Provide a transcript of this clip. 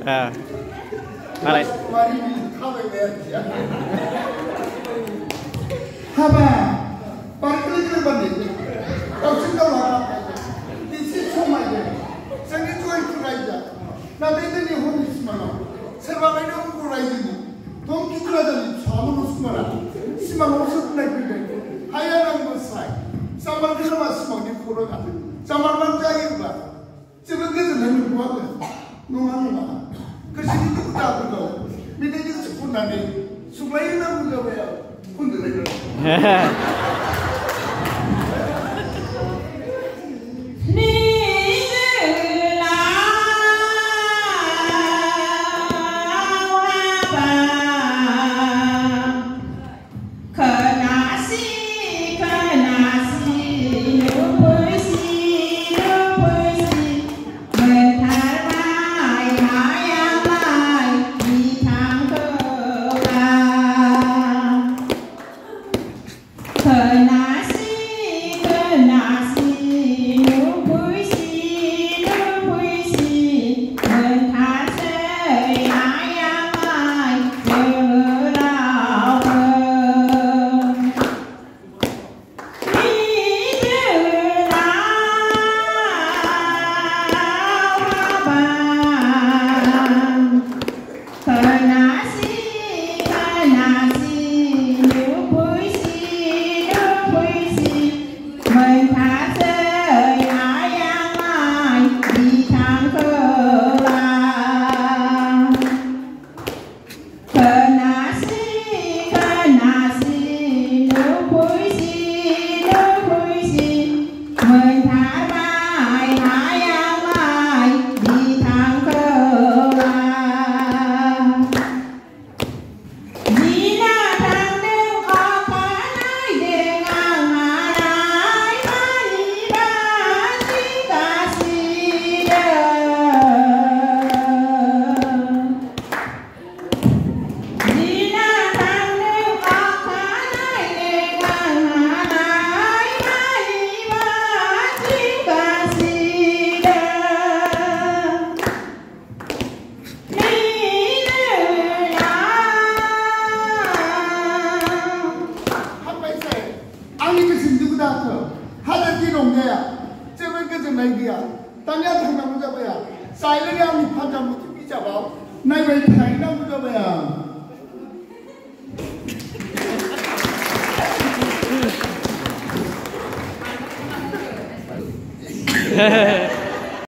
Mari. Haba, parkir itu banding. Kau sudah lah. Di sini cuma je. Saya jual kuraja. Nanti ini hobi semua. Serba ini orang kuraja ni. Tom kita ada ni. Sama semua. Semua masuk naik bidang. Hayal orang besar. Sama kita masuk ni kurang. Sama orang jaya juga. Sebab kita ni buat. Nungan. Kesini tu tak betul. Bidang itu sempurna ni. Supaya nak betul ya. Kundur lagi. Hehehe